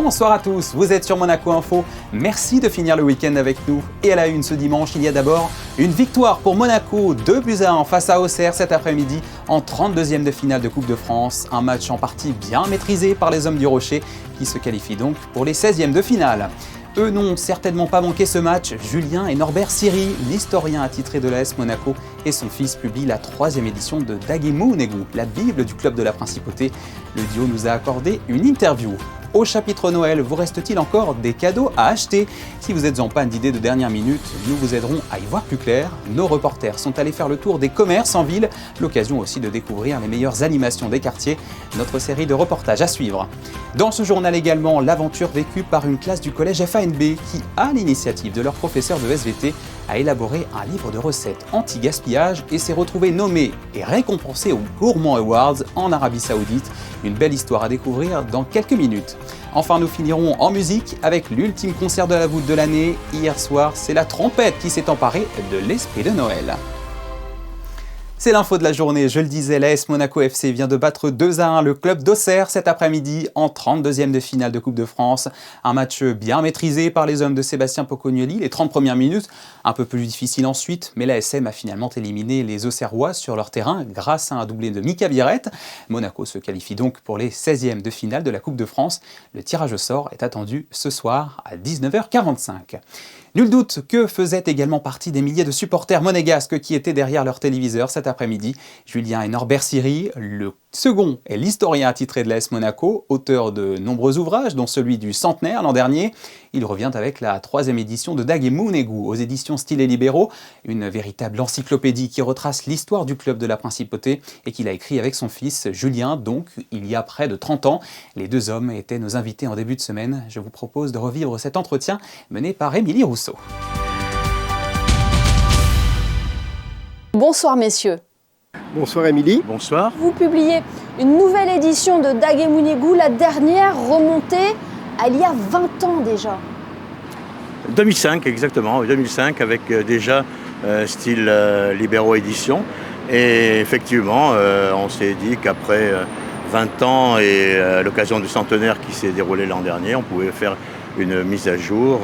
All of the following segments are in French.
Bonsoir à tous, vous êtes sur Monaco Info. Merci de finir le week-end avec nous. Et à la une ce dimanche, il y a d'abord une victoire pour Monaco, 2-1 face à Auxerre cet après-midi en 32e de finale de Coupe de France. Un match en partie bien maîtrisé par les hommes du Rocher qui se qualifient donc pour les 16e de finale. Eux n'ont certainement pas manqué ce match. Julien et Norbert Siri, l'historien attitré de l'AS Monaco, et son fils publient la 3e édition de Dagemounégout, la Bible du club de la Principauté. Le duo nous a accordé une interview. Au chapitre Noël, vous reste-t-il encore des cadeaux à acheter? Si vous êtes en panne d'idées de dernière minute, nous vous aiderons à y voir plus clair. Nos reporters sont allés faire le tour des commerces en ville, l'occasion aussi de découvrir les meilleures animations des quartiers. Notre série de reportages à suivre. Dans ce journal également, l'aventure vécue par une classe du collège FANB qui, à l'initiative de leur professeur de SVT, a élaboré un livre de recettes anti-gaspillage et s'est retrouvé nommé et récompensé aux Gourmand Awards en Arabie Saoudite. Une belle histoire à découvrir dans quelques minutes. Enfin, nous finirons en musique avec l'ultime concert de la voûte de l'année. Hier soir, c'est la trompette qui s'est emparée de l'esprit de Noël. C'est l'info de la journée, je le disais, l'AS Monaco FC vient de battre 2-1 le club d'Auxerre cet après-midi en 32e de finale de Coupe de France. Un match bien maîtrisé par les hommes de Sébastien Pocognoli, les 30 premières minutes, un peu plus difficile ensuite, mais l'ASM a finalement éliminé les Auxerrois sur leur terrain grâce à un doublé de Mika Virette. Monaco se qualifie donc pour les 16e de finale de la Coupe de France. Le tirage au sort est attendu ce soir à 19h45. Nul doute que faisaient également partie des milliers de supporters monégasques qui étaient derrière leur téléviseur cet après-midi. Julien et Norbert Siri, le second est l'historien attitré de l'AS Monaco, auteur de nombreux ouvrages, dont celui du centenaire l'an dernier. Il revient avec la 3e édition de Dagemounégout aux éditions Style et Libéraux, une véritable encyclopédie qui retrace l'histoire du club de la Principauté et qu'il a écrit avec son fils Julien, donc il y a près de 30 ans. Les deux hommes étaient nos invités en début de semaine. Je vous propose de revivre cet entretien mené par Émilie Rousseau. Bonsoir messieurs. Bonsoir Émilie. Bonsoir. Vous publiez une nouvelle édition de Dagemounégout, la dernière remontée à il y a 20 ans déjà. 2005 exactement, 2005 avec déjà Style Libéraux édition. Et effectivement, on s'est dit qu'après 20 ans et à l'occasion du centenaire qui s'est déroulé l'an dernier, on pouvait faire une mise à jour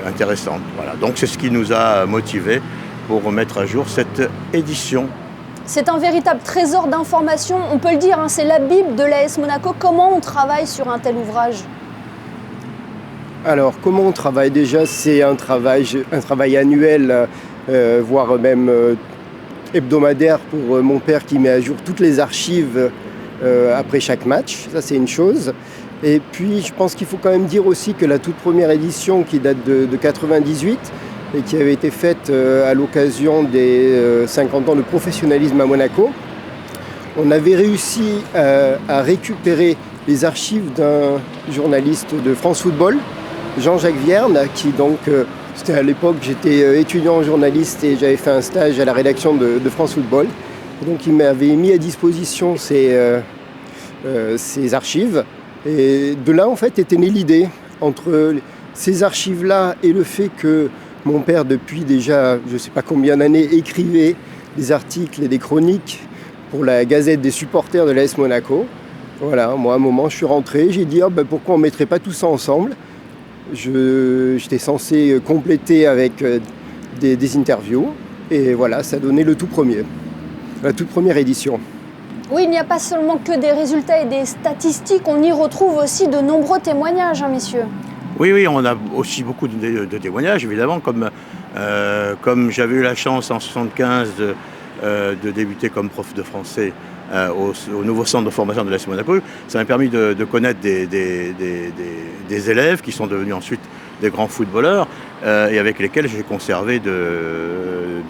intéressante. Voilà. Donc c'est ce qui nous a motivés pour remettre à jour cette édition. C'est un véritable trésor d'informations, on peut le dire, c'est la Bible de l'AS Monaco. Comment on travaille sur un tel ouvrage ? Alors, comment on travaille déjà ? C'est un travail annuel, voire même hebdomadaire pour mon père qui met à jour toutes les archives après chaque match. Ça, c'est une chose. Et puis, je pense qu'il faut quand même dire aussi que la toute première édition qui date de 98 et qui avait été faite à l'occasion des 50 ans de professionnalisme à Monaco, on avait réussi à récupérer les archives d'un journaliste de France Football, Jean-Jacques Vierne, qui donc, c'était à l'époque, j'étais étudiant en journaliste et j'avais fait un stage à la rédaction de France Football. Et donc il m'avait mis à disposition ces archives. Et de là, en fait, était née l'idée, entre ces archives-là et le fait que mon père, depuis déjà, je ne sais pas combien d'années, écrivait des articles et des chroniques pour la Gazette des supporters de l'AS Monaco. Voilà, moi, à un moment, je suis rentré, j'ai dit pourquoi on ne mettrait pas tout ça ensemble ? J'étais censé compléter avec des interviews. Et voilà, ça donnait le tout premier, la toute première édition. Oui, il n'y a pas seulement que des résultats et des statistiques, on y retrouve aussi de nombreux témoignages, messieurs. Oui, on a aussi beaucoup de témoignages, évidemment, comme j'avais eu la chance en 1975 de débuter comme prof de français au nouveau centre de formation de l'AS Monaco. Ça m'a permis de connaître des élèves qui sont devenus ensuite des grands footballeurs et avec lesquels j'ai conservé de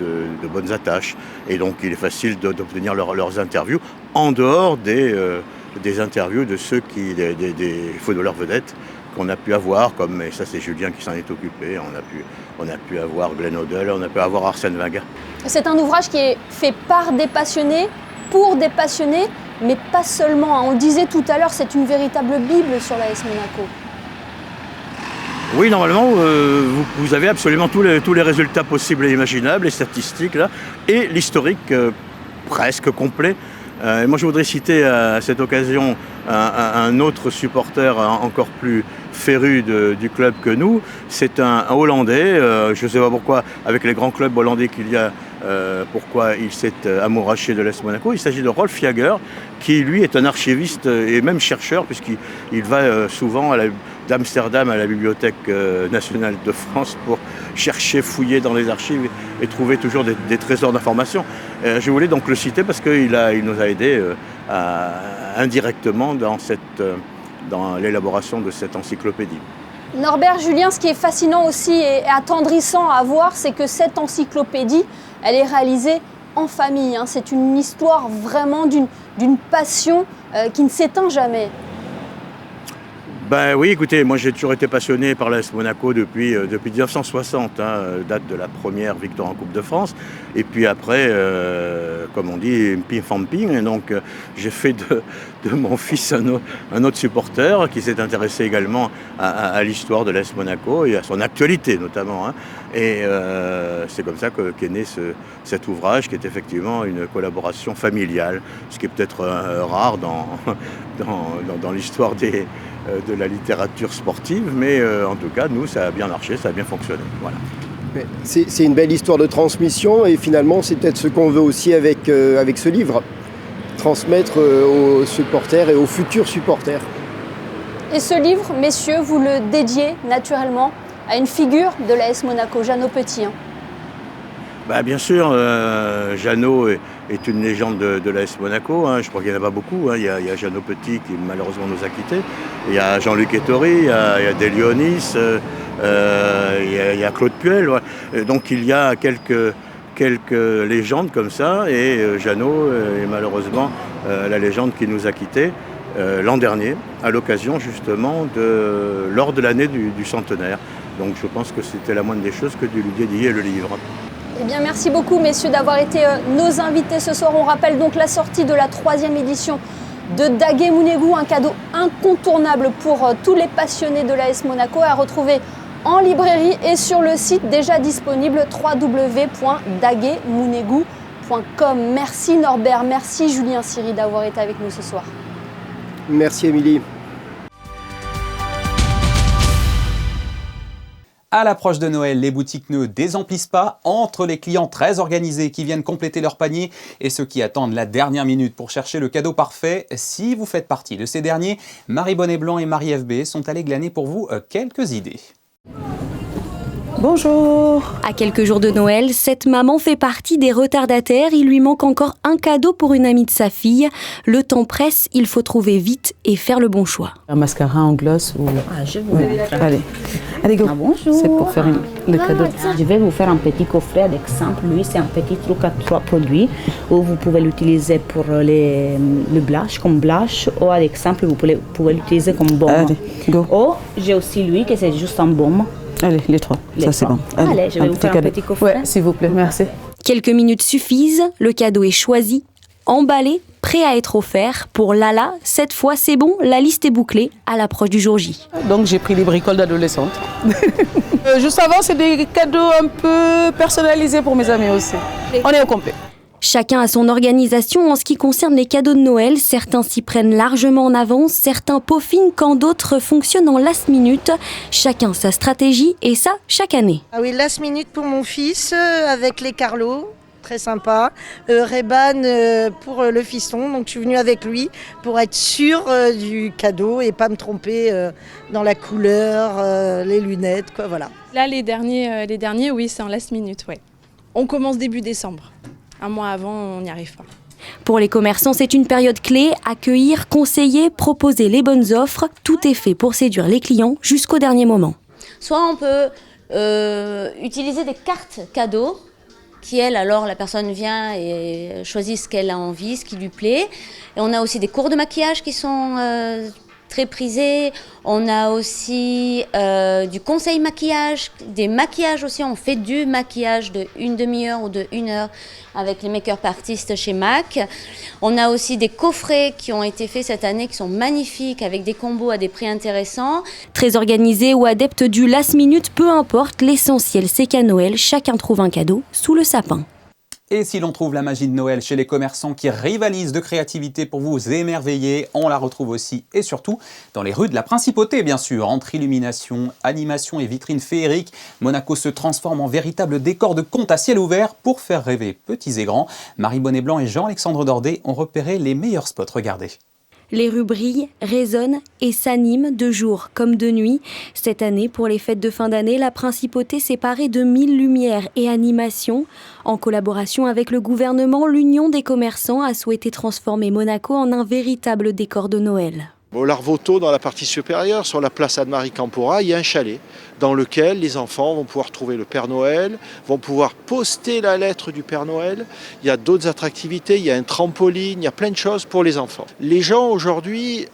bonnes attaches. Et donc il est facile d'obtenir leurs interviews en dehors des interviews de ceux des footballeurs vedettes qu'on a pu avoir, et ça c'est Julien qui s'en est occupé, on a pu avoir Glenn Hoddle, on a pu avoir Arsène Wenger. C'est un ouvrage qui est fait par des passionnés, pour des passionnés, mais pas seulement. On le disait tout à l'heure, c'est une véritable Bible sur l'AS Monaco. Oui, normalement, vous avez absolument tous les résultats possibles et imaginables, les statistiques, là, et l'historique presque complet Moi, je voudrais citer à cette occasion un autre supporter encore plus féru du club que nous. C'est un Hollandais, je ne sais pas pourquoi, avec les grands clubs hollandais qu'il y a, pourquoi il s'est amouraché de l'AS Monaco. Il s'agit de Rolf Jager, qui lui est un archiviste et même chercheur, puisqu'il va souvent d'Amsterdam à la Bibliothèque nationale de France pour chercher, fouiller dans les archives et trouver toujours des trésors d'informations. Je voulais donc le citer parce qu'il nous a aidés indirectement dans l'élaboration de cette encyclopédie. Norbert, Julien, ce qui est fascinant aussi et attendrissant à voir, c'est que cette encyclopédie, elle est réalisée en famille. C'est une histoire vraiment d'une passion qui ne s'éteint jamais. Ben oui, écoutez, moi j'ai toujours été passionné par l'AS Monaco depuis 1960, date de la première victoire en Coupe de France. Et puis après, comme on dit, ping-pong. Et donc j'ai fait de mon fils un autre supporter qui s'est intéressé également à l'histoire de l'AS Monaco et à son actualité notamment. Et c'est comme ça qu'est né cet ouvrage qui est effectivement une collaboration familiale, ce qui est peut-être rare dans l'histoire de la littérature sportive, mais en tout cas, nous, ça a bien marché, ça a bien fonctionné. Voilà. C'est une belle histoire de transmission et finalement, c'est peut-être ce qu'on veut aussi avec ce livre, transmettre aux supporters et aux futurs supporters. Et ce livre, messieurs, vous le dédiez naturellement à une figure de l'AS Monaco, Jeannot Petit. Bien sûr, Jeannot est une légende de l'AS Monaco. Je crois qu'il n'y en a pas beaucoup. Il y a Jeannot Petit qui malheureusement nous a quittés. Il y a Jean-Luc Ettori, il y a Delionis, il y a Claude Puel. Donc il y a quelques légendes comme ça. Et Jeannot est malheureusement la légende qui nous a quittés l'an dernier, à l'occasion justement lors de l'année du centenaire. Donc je pense que c'était la moindre des choses que de lui dédier le livre. Eh bien, merci beaucoup, messieurs, d'avoir été nos invités ce soir. On rappelle donc la sortie de la 3e édition de Daguet Mounégou, un cadeau incontournable pour tous les passionnés de l'AS Monaco, à retrouver en librairie et sur le site déjà disponible www.daguetmounégou.com. Merci Norbert, merci Julien Siri d'avoir été avec nous ce soir. Merci Émilie. À l'approche de Noël, les boutiques ne désemplissent pas. Entre les clients très organisés qui viennent compléter leur panier et ceux qui attendent la dernière minute pour chercher le cadeau parfait, si vous faites partie de ces derniers, Marie Bonnet-Blanc et Marie FB sont allées glaner pour vous quelques idées. Bonjour. À quelques jours de Noël, cette maman fait partie des retardataires. Il lui manque encore un cadeau pour une amie de sa fille. Le temps presse, il faut trouver vite et faire le bon choix. Un mascara en gloss ou... je vous Allez go. Bonjour. C'est pour faire le cadeau. Je vais vous faire un petit coffret d'exemple. Lui, c'est un petit truc à 3 produits où vous pouvez l'utiliser pour le blush, comme blush, ou à l'exemple, vous pouvez l'utiliser comme baume. Allez, go. Ou j'ai aussi lui, qui c'est juste un baume. Allez, les 3, ça c'est bon. Allez, je vais vous faire un petit coffret. Ouais, s'il vous plaît, merci. Quelques minutes suffisent, le cadeau est choisi, emballé, prêt à être offert. Pour Lala, cette fois c'est bon, la liste est bouclée à l'approche du jour J. Donc j'ai pris les bricoles d'adolescente. Juste avant, c'est des cadeaux un peu personnalisés pour mes amis aussi. On est au complet. Chacun a son organisation en ce qui concerne les cadeaux de Noël. Certains s'y prennent largement en avance, certains peaufinent quand d'autres fonctionnent en last minute. Chacun sa stratégie et ça chaque année. Ah oui, last minute pour mon fils avec les Carlo, très sympa. Reban pour le fiston, donc je suis venue avec lui pour être sûre du cadeau et pas me tromper dans la couleur, les lunettes, quoi, voilà. Là, les derniers, oui, c'est en last minute, ouais. On commence début décembre. Un mois avant, on n'y arrive pas. Pour les commerçants, c'est une période clé. Accueillir, conseiller, proposer les bonnes offres. Tout est fait pour séduire les clients jusqu'au dernier moment. Soit on peut utiliser des cartes cadeaux qui, alors la personne vient et choisit ce qu'elle a envie, ce qui lui plaît. Et on a aussi des cours de maquillage qui sont très prisés. On a aussi du conseil maquillage, des maquillages aussi. On fait du maquillage de 1 demi-heure ou de 1 heure avec les make-up artistes chez MAC. On a aussi des coffrets qui ont été faits cette année qui sont magnifiques avec des combos à des prix intéressants. Très organisé ou adepte du last minute, peu importe, l'essentiel c'est qu'à Noël, chacun trouve un cadeau sous le sapin. Et si l'on trouve la magie de Noël chez les commerçants qui rivalisent de créativité pour vous émerveiller, on la retrouve aussi et surtout dans les rues de la Principauté, bien sûr. Entre illumination, animation et vitrines féeriques, Monaco se transforme en véritable décor de conte à ciel ouvert pour faire rêver petits et grands. Marie Bonnet-Blanc et Jean-Alexandre Dordet ont repéré les meilleurs spots. Regardez. Les rues brillent, résonnent et s'animent de jour comme de nuit. Cette année, pour les fêtes de fin d'année, la Principauté s'est parée de 1000 lumières et animations. En collaboration avec le gouvernement, l'Union des commerçants a souhaité transformer Monaco en un véritable décor de Noël. Au Larvoto, dans la partie supérieure, sur la place Anne-Marie Campora, il y a un chalet dans lequel les enfants vont pouvoir trouver le Père Noël, vont pouvoir poster la lettre du Père Noël. Il y a d'autres attractivités, il y a un trampoline, il y a plein de choses pour les enfants. Les gens aujourd'hui,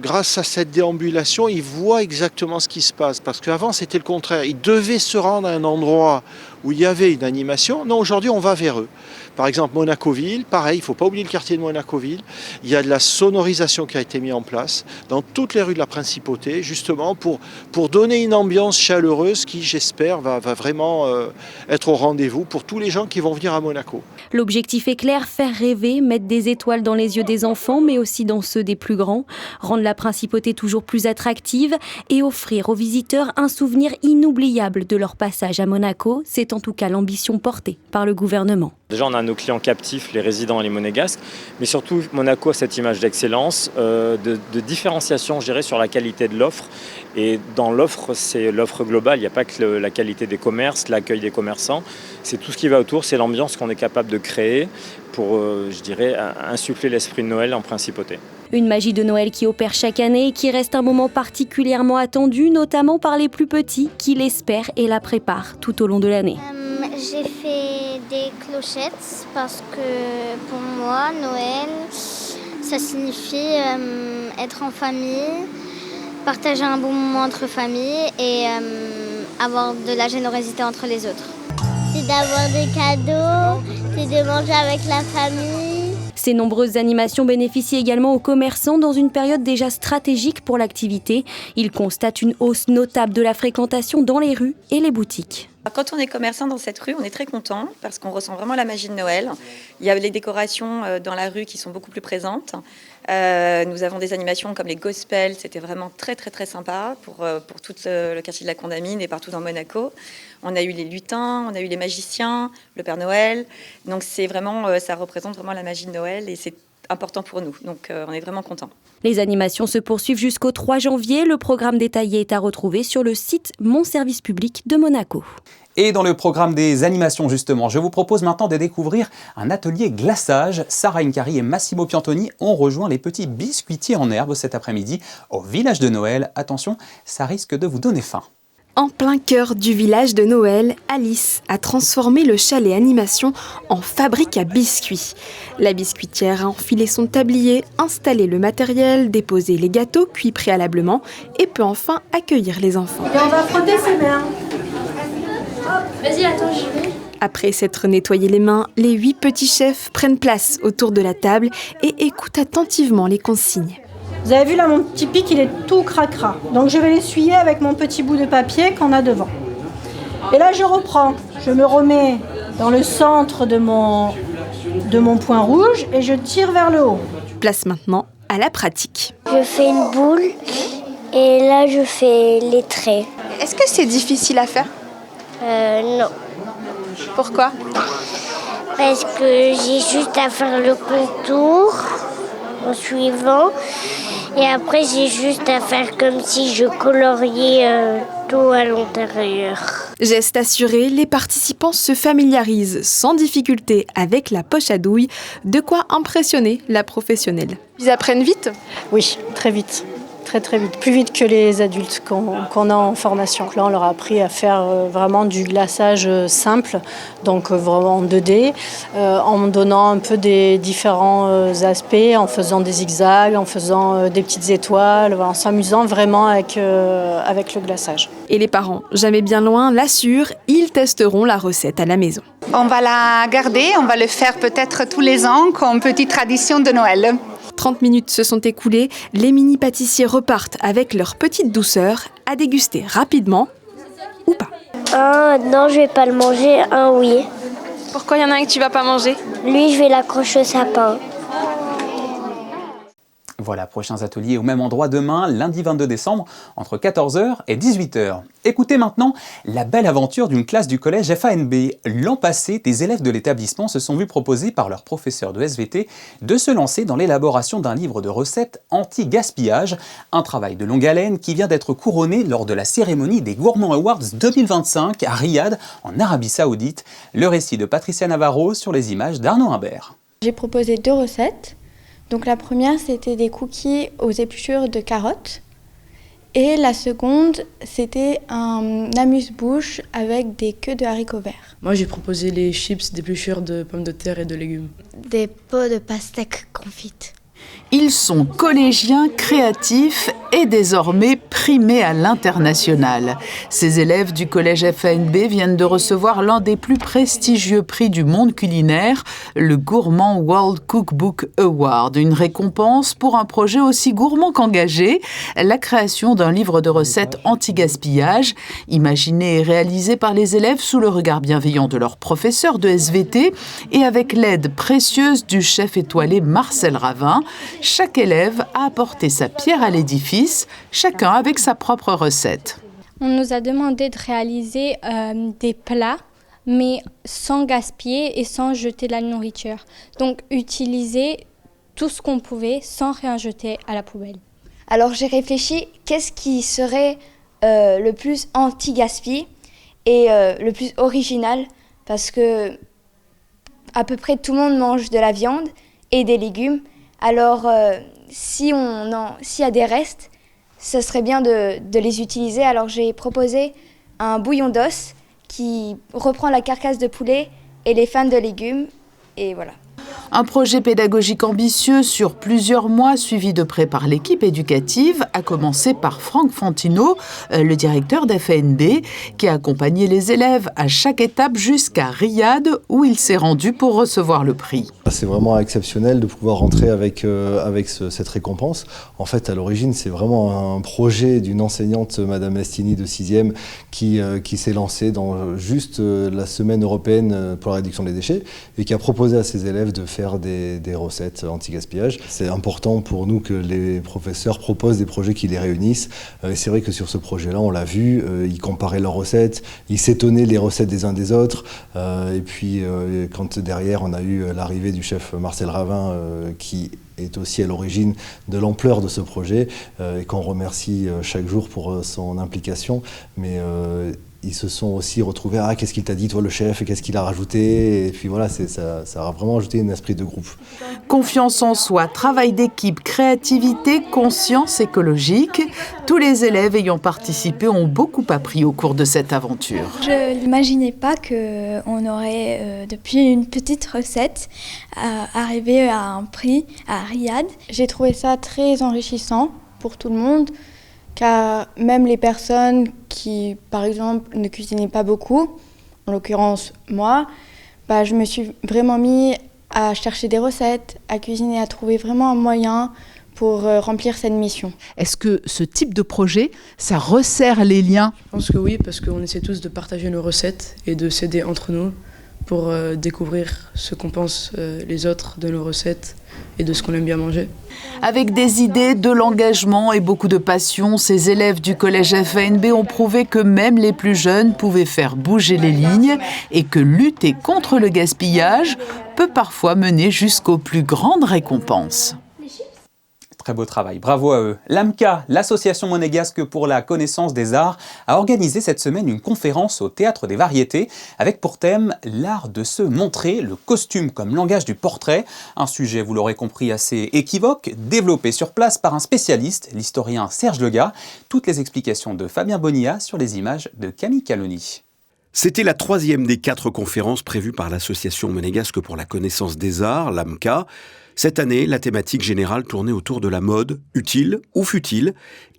grâce à cette déambulation, ils voient exactement ce qui se passe. Parce qu'avant, c'était le contraire. Ils devaient se rendre à un endroit où il y avait une animation. Non, aujourd'hui, on va vers eux. Par exemple, Monacoville, pareil, il ne faut pas oublier le quartier de Monacoville. Il y a de la sonorisation qui a été mise en place dans toutes les rues de la Principauté, justement pour donner une ambiance chaleureuse qui, j'espère, va vraiment être au rendez-vous pour tous les gens qui vont venir à Monaco. L'objectif est clair, faire rêver, mettre des étoiles dans les yeux des enfants, mais aussi dans ceux des plus grands, rendre la Principauté toujours plus attractive et offrir aux visiteurs un souvenir inoubliable de leur passage à Monaco. C'est en tout cas l'ambition portée par le gouvernement. Déjà, on a nos clients captifs, les résidents et les monégasques, mais surtout Monaco a cette image d'excellence, de différenciation, je dirais, sur la qualité de l'offre. Et dans l'offre, c'est l'offre globale, il n'y a pas que la qualité des commerces, l'accueil des commerçants, c'est tout ce qui va autour, c'est l'ambiance qu'on est capable de créer pour, je dirais, insuffler l'esprit de Noël en Principauté. Une magie de Noël qui opère chaque année et qui reste un moment particulièrement attendu, notamment par les plus petits qui l'espèrent et la préparent tout au long de l'année. J'ai fait des clochettes parce que pour moi, Noël, ça signifie être en famille, partager un bon moment entre familles et avoir de la générosité entre les autres. C'est d'avoir des cadeaux, c'est de manger avec la famille. Ces nombreuses animations bénéficient également aux commerçants dans une période déjà stratégique pour l'activité. Ils constatent une hausse notable de la fréquentation dans les rues et les boutiques. Quand on est commerçant dans cette rue, on est très content parce qu'on ressent vraiment la magie de Noël. Il y a les décorations dans la rue qui sont beaucoup plus présentes. Nous avons des animations comme les gospels, c'était vraiment très très très sympa pour tout le quartier de la Condamine et partout dans Monaco. On a eu les lutins, on a eu les magiciens, le Père Noël. Donc c'est vraiment, ça représente vraiment la magie de Noël et c'est important pour nous. Donc on est vraiment contents. Les animations se poursuivent jusqu'au 3 janvier. Le programme détaillé est à retrouver sur le site Mon Service Public de Monaco. Et dans le programme des animations, justement, je vous propose maintenant de découvrir un atelier glaçage. Sarah Incari et Massimo Piantoni ont rejoint les petits biscuitiers en herbe cet après-midi au village de Noël. Attention, ça risque de vous donner faim. En plein cœur du village de Noël, Alice a transformé le chalet animation en fabrique à biscuits. La biscuitière a enfilé son tablier, installé le matériel, déposé les gâteaux cuits préalablement et peut enfin accueillir les enfants. Et on va frotter ses mains. Vas-y, attends, j'y vais. Après s'être nettoyé les mains, les 8 petits chefs prennent place autour de la table et écoutent attentivement les consignes. Vous avez vu là, mon petit pic, il est tout cracra. Donc je vais l'essuyer avec mon petit bout de papier qu'on a devant. Et là, je reprends. Je me remets dans le centre de mon point rouge et je tire vers le haut. Place maintenant à la pratique. Je fais une boule et là, je fais les traits. Est-ce que c'est difficile à faire ? Non. Pourquoi ? Parce que j'ai juste à faire le contour en suivant. Et après, j'ai juste à faire comme si je coloriais tout à l'intérieur. Geste assuré, les participants se familiarisent sans difficulté avec la poche à douille, de quoi impressionner la professionnelle. Ils apprennent vite ? Oui, très vite. Très vite, plus vite que les adultes qu'on a en formation. Là, on leur a appris à faire vraiment du glaçage simple, donc vraiment en 2D, en donnant un peu des différents aspects, en faisant des zigzags, en faisant des petites étoiles, en s'amusant vraiment avec le glaçage. Et les parents, jamais bien loin, l'assurent, ils testeront la recette à la maison. On va la garder, on va le faire peut-être tous les ans comme petite tradition de Noël. 30 minutes se sont écoulées, les mini-pâtissiers repartent avec leur petite douceur à déguster rapidement ou pas. Un, non, je vais pas le manger. Un, oui. Pourquoi il y en a un que tu vas pas manger? Lui, je vais l'accrocher au sapin. Voilà, prochains ateliers au même endroit demain, lundi 22 décembre, entre 14h et 18h. Écoutez maintenant la belle aventure d'une classe du collège FANB. L'an passé, des élèves de l'établissement se sont vus proposer par leur professeur de SVT de se lancer dans l'élaboration d'un livre de recettes anti-gaspillage, un travail de longue haleine qui vient d'être couronné lors de la cérémonie des Gourmand Awards 2025 à Riyad, en Arabie Saoudite. Le récit de Patricia Navarro sur les images d'Arnaud Imbert. J'ai proposé 2 recettes. Donc la première, c'était des cookies aux épluchures de carottes. Et la seconde, c'était un amuse-bouche avec des queues de haricots verts. Moi, j'ai proposé les chips d'épluchures de pommes de terre et de légumes. Des pots de pastèques confites. Ils sont collégiens, créatifs et désormais primés à l'international. Ces élèves du collège FANB viennent de recevoir l'un des plus prestigieux prix du monde culinaire, le Gourmand World Cookbook Award, une récompense pour un projet aussi gourmand qu'engagé, la création d'un livre de recettes anti-gaspillage, imaginé et réalisé par les élèves sous le regard bienveillant de leur professeur de SVT et avec l'aide précieuse du chef étoilé Marcel Ravin. Chaque élève a apporté sa pierre à l'édifice, chacun avec sa propre recette. On nous a demandé de réaliser des plats, mais sans gaspiller et sans jeter de la nourriture. Donc utiliser tout ce qu'on pouvait sans rien jeter à la poubelle. Alors j'ai réfléchi, qu'est-ce qui serait le plus anti-gaspi et le plus original, parce que à peu près tout le monde mange de la viande et des légumes. Alors, s'il y a des restes, ce serait bien de les utiliser. Alors, j'ai proposé un bouillon d'os qui reprend la carcasse de poulet et les fans de légumes. Et voilà. Un projet pédagogique ambitieux sur plusieurs mois, suivi de près par l'équipe éducative, a commencé par Franck Fantino, le directeur d'FANB, qui a accompagné les élèves à chaque étape jusqu'à Riyad, où il s'est rendu pour recevoir le prix. C'est vraiment exceptionnel de pouvoir rentrer avec cette récompense. En fait, à l'origine, c'est vraiment un projet d'une enseignante, Madame Estini, de 6e, qui s'est lancée dans juste la semaine européenne pour la réduction des déchets et qui a proposé à ses élèves de faire des recettes anti-gaspillage. C'est important pour nous que les professeurs proposent des projets qui les réunissent. Et c'est vrai que sur ce projet-là, on l'a vu, ils comparaient leurs recettes, ils s'étonnaient des recettes des uns des autres. Et puis, quand derrière, on a eu l'arrivée du chef Marcel Ravin, qui est aussi à l'origine de l'ampleur de ce projet, et qu'on remercie chaque jour pour son implication. Mais ils se sont aussi retrouvés, qu'est-ce qu'il t'a dit toi le chef, et qu'est-ce qu'il a rajouté, et puis voilà, ça a vraiment ajouté un esprit de groupe. Confiance en soi, travail d'équipe, créativité, conscience écologique, tous les élèves ayant participé ont beaucoup appris au cours de cette aventure. Je n'imaginais pas qu'on aurait, depuis une petite recette, arrivé à un prix à Riyad. J'ai trouvé ça très enrichissant pour tout le monde, car même les personnes qui, par exemple, ne cuisinaient pas beaucoup, en l'occurrence moi, je me suis vraiment mis à chercher des recettes, à cuisiner, à trouver vraiment un moyen pour remplir cette mission. Est-ce que ce type de projet, ça resserre les liens ? Je pense que oui, parce qu'on essaie tous de partager nos recettes et de s'aider entre nous pour découvrir ce qu'on pense les autres de nos recettes et de ce qu'on aime bien manger. Avec des idées, de l'engagement et beaucoup de passion, ces élèves du collège FANB ont prouvé que même les plus jeunes pouvaient faire bouger les lignes et que lutter contre le gaspillage peut parfois mener jusqu'aux plus grandes récompenses. Très beau travail, bravo à eux. L'AMCA, l'association monégasque pour la connaissance des arts, a organisé cette semaine une conférence au Théâtre des Variétés avec pour thème l'art de se montrer, le costume comme langage du portrait. Un sujet, vous l'aurez compris, assez équivoque, développé sur place par un spécialiste, l'historien Serge Lega. Toutes les explications de Fabien Bonilla sur les images de Camille Caloni. C'était la 3e des 4 conférences prévues par l'association monégasque pour la connaissance des arts, l'AMCA. Cette année, la thématique générale tournait autour de la mode, utile ou futile,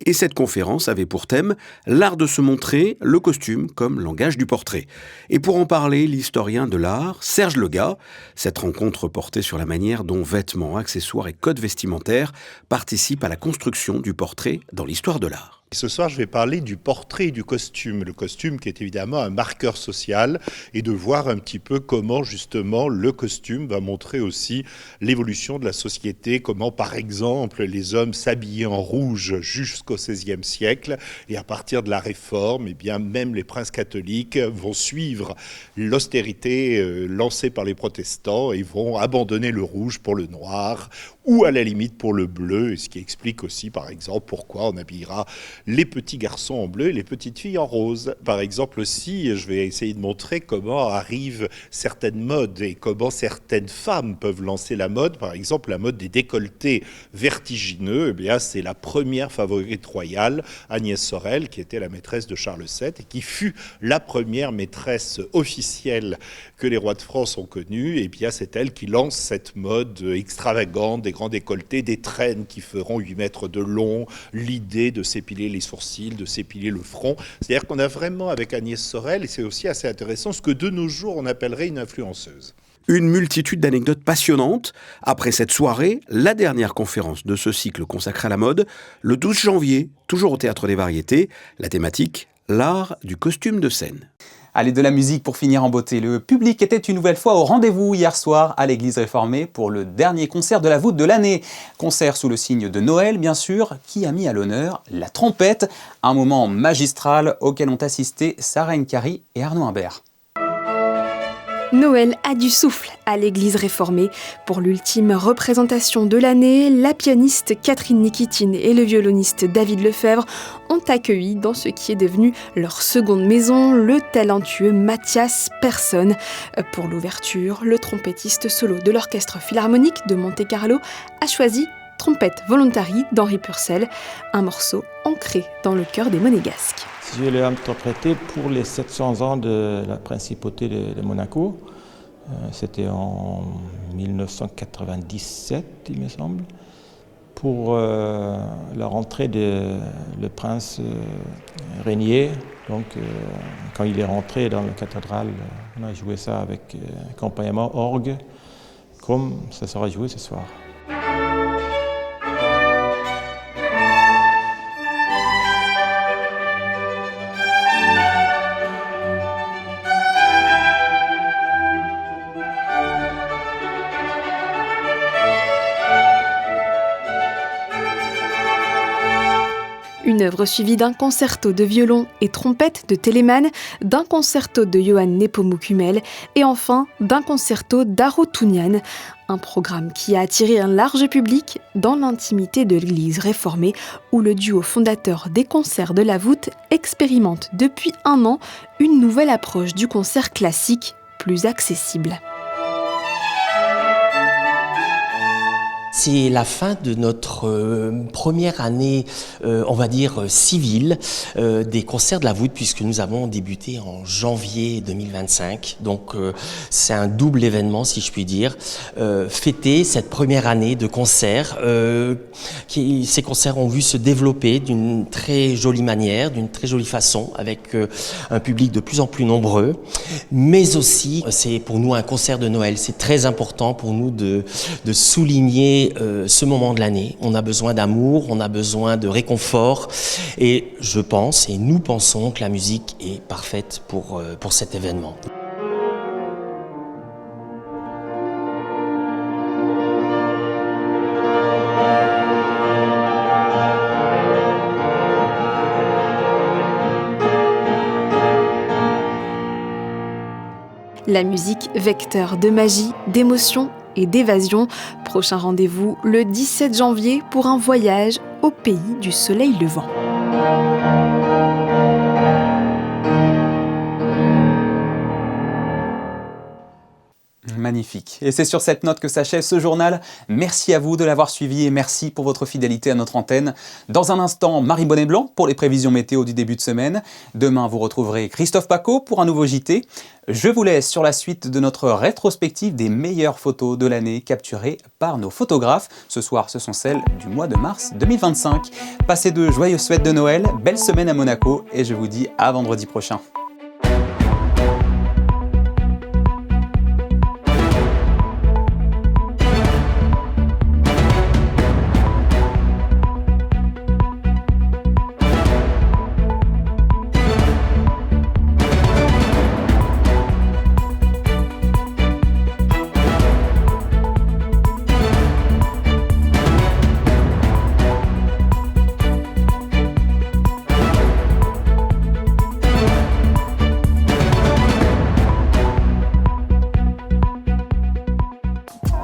et cette conférence avait pour thème l'art de se montrer, le costume comme langage du portrait. Et pour en parler, l'historien de l'art, Serge Lega. Cette rencontre portait sur la manière dont vêtements, accessoires et codes vestimentaires participent à la construction du portrait dans l'histoire de l'art. Ce soir, je vais parler du portrait et du costume. Le costume qui est évidemment un marqueur social et de voir un petit peu comment justement le costume va montrer aussi l'évolution de la société, comment par exemple les hommes s'habillaient en rouge jusqu'au XVIe siècle et à partir de la Réforme, eh bien, même les princes catholiques vont suivre l'austérité lancée par les protestants et vont abandonner le rouge pour le noir ou à la limite pour le bleu, ce qui explique aussi par exemple pourquoi on habillera les petits garçons en bleu et les petites filles en rose. Par exemple aussi, je vais essayer de montrer comment arrivent certaines modes et comment certaines femmes peuvent lancer la mode. Par exemple, la mode des décolletés vertigineux, eh bien, c'est la première favorite royale, Agnès Sorel, qui était la maîtresse de Charles VII et qui fut la première maîtresse officielle que les rois de France ont connue. Eh bien, c'est elle qui lance cette mode extravagante, des grands décolletés, des traînes qui feront 8 mètres de long, l'idée de s'épiler les sourcils, de s'épiler le front. C'est-à-dire qu'on a vraiment avec Agnès Sorel, et c'est aussi assez intéressant, ce que de nos jours on appellerait une influenceuse. Une multitude d'anecdotes passionnantes. Après cette soirée, la dernière conférence de ce cycle consacré à la mode, le 12 janvier, toujours au Théâtre des Variétés, la thématique, l'art du costume de scène. Allez, de la musique pour finir en beauté. Le public était une nouvelle fois au rendez-vous hier soir à l'église réformée pour le dernier concert de la voûte de l'année. Concert sous le signe de Noël, bien sûr, qui a mis à l'honneur la trompette. Un moment magistral auquel ont assisté Sarah Nkari et Arnaud Imbert. Noël a du souffle à l'église réformée. Pour l'ultime représentation de l'année, la pianiste Catherine Nikitine et le violoniste David Lefebvre ont accueilli dans ce qui est devenu leur seconde maison le talentueux Mathias Persson. Pour l'ouverture, le trompettiste solo de l'Orchestre Philharmonique de Monte-Carlo a choisi Trompette Voluntari d'Henri Purcell, un morceau ancré dans le cœur des Monégasques. Je l'ai interprété pour les 700 ans de la principauté de Monaco. C'était en 1997, il me semble, pour la rentrée de le prince Régnier. Donc, quand il est rentré dans la cathédrale, on a joué ça avec accompagnement orgue, comme ça sera joué ce soir. Une œuvre suivie d'un concerto de violon et trompette de Telemann, d'un concerto de Johann Nepomuk-Hummel et enfin d'un concerto d'Aaro Tounian. Un programme qui a attiré un large public dans l'intimité de l'église réformée où le duo fondateur des concerts de la voûte expérimente depuis 1 an une nouvelle approche du concert classique plus accessible. C'est la fin de notre première année, on va dire, civile des concerts de la voûte, puisque nous avons débuté en janvier 2025. Donc c'est un double événement, si je puis dire. Fêter cette première année de concerts. Ces concerts ont vu se développer d'une très jolie manière, d'une très jolie façon, avec un public de plus en plus nombreux. Mais aussi, c'est pour nous un concert de Noël. C'est très important pour nous de souligner ce moment de l'année. On a besoin d'amour, on a besoin de réconfort et je pense, et nous pensons que la musique est parfaite pour cet événement. La musique, vecteur de magie, d'émotion et d'évasion. Prochain rendez-vous le 17 janvier pour un voyage au pays du soleil levant. Magnifique. Et c'est sur cette note que s'achève ce journal. Merci à vous de l'avoir suivi et merci pour votre fidélité à notre antenne. Dans un instant, Marie Bonnet-Blanc pour les prévisions météo du début de semaine. Demain, vous retrouverez Christophe Paco pour un nouveau JT. Je vous laisse sur la suite de notre rétrospective des meilleures photos de l'année capturées par nos photographes. Ce soir, ce sont celles du mois de mars 2025. Passez de joyeuses fêtes de Noël, belle semaine à Monaco et je vous dis à vendredi prochain.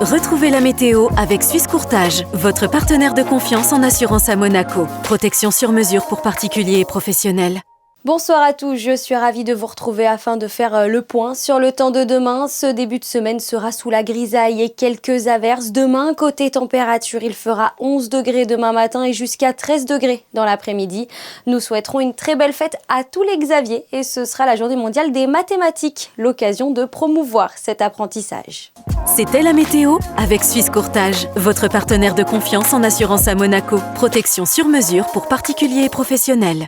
Retrouvez la météo avec Suisse Courtage, votre partenaire de confiance en assurance à Monaco. Protection sur mesure pour particuliers et professionnels. Bonsoir à tous, je suis ravie de vous retrouver afin de faire le point sur le temps de demain. Ce début de semaine sera sous la grisaille et quelques averses. Demain, côté température, il fera 11 degrés demain matin et jusqu'à 13 degrés dans l'après-midi. Nous souhaiterons une très belle fête à tous les Xavier et ce sera la journée mondiale des mathématiques, l'occasion de promouvoir cet apprentissage. C'était la météo avec Suisse Courtage, votre partenaire de confiance en assurance à Monaco. Protection sur mesure pour particuliers et professionnels.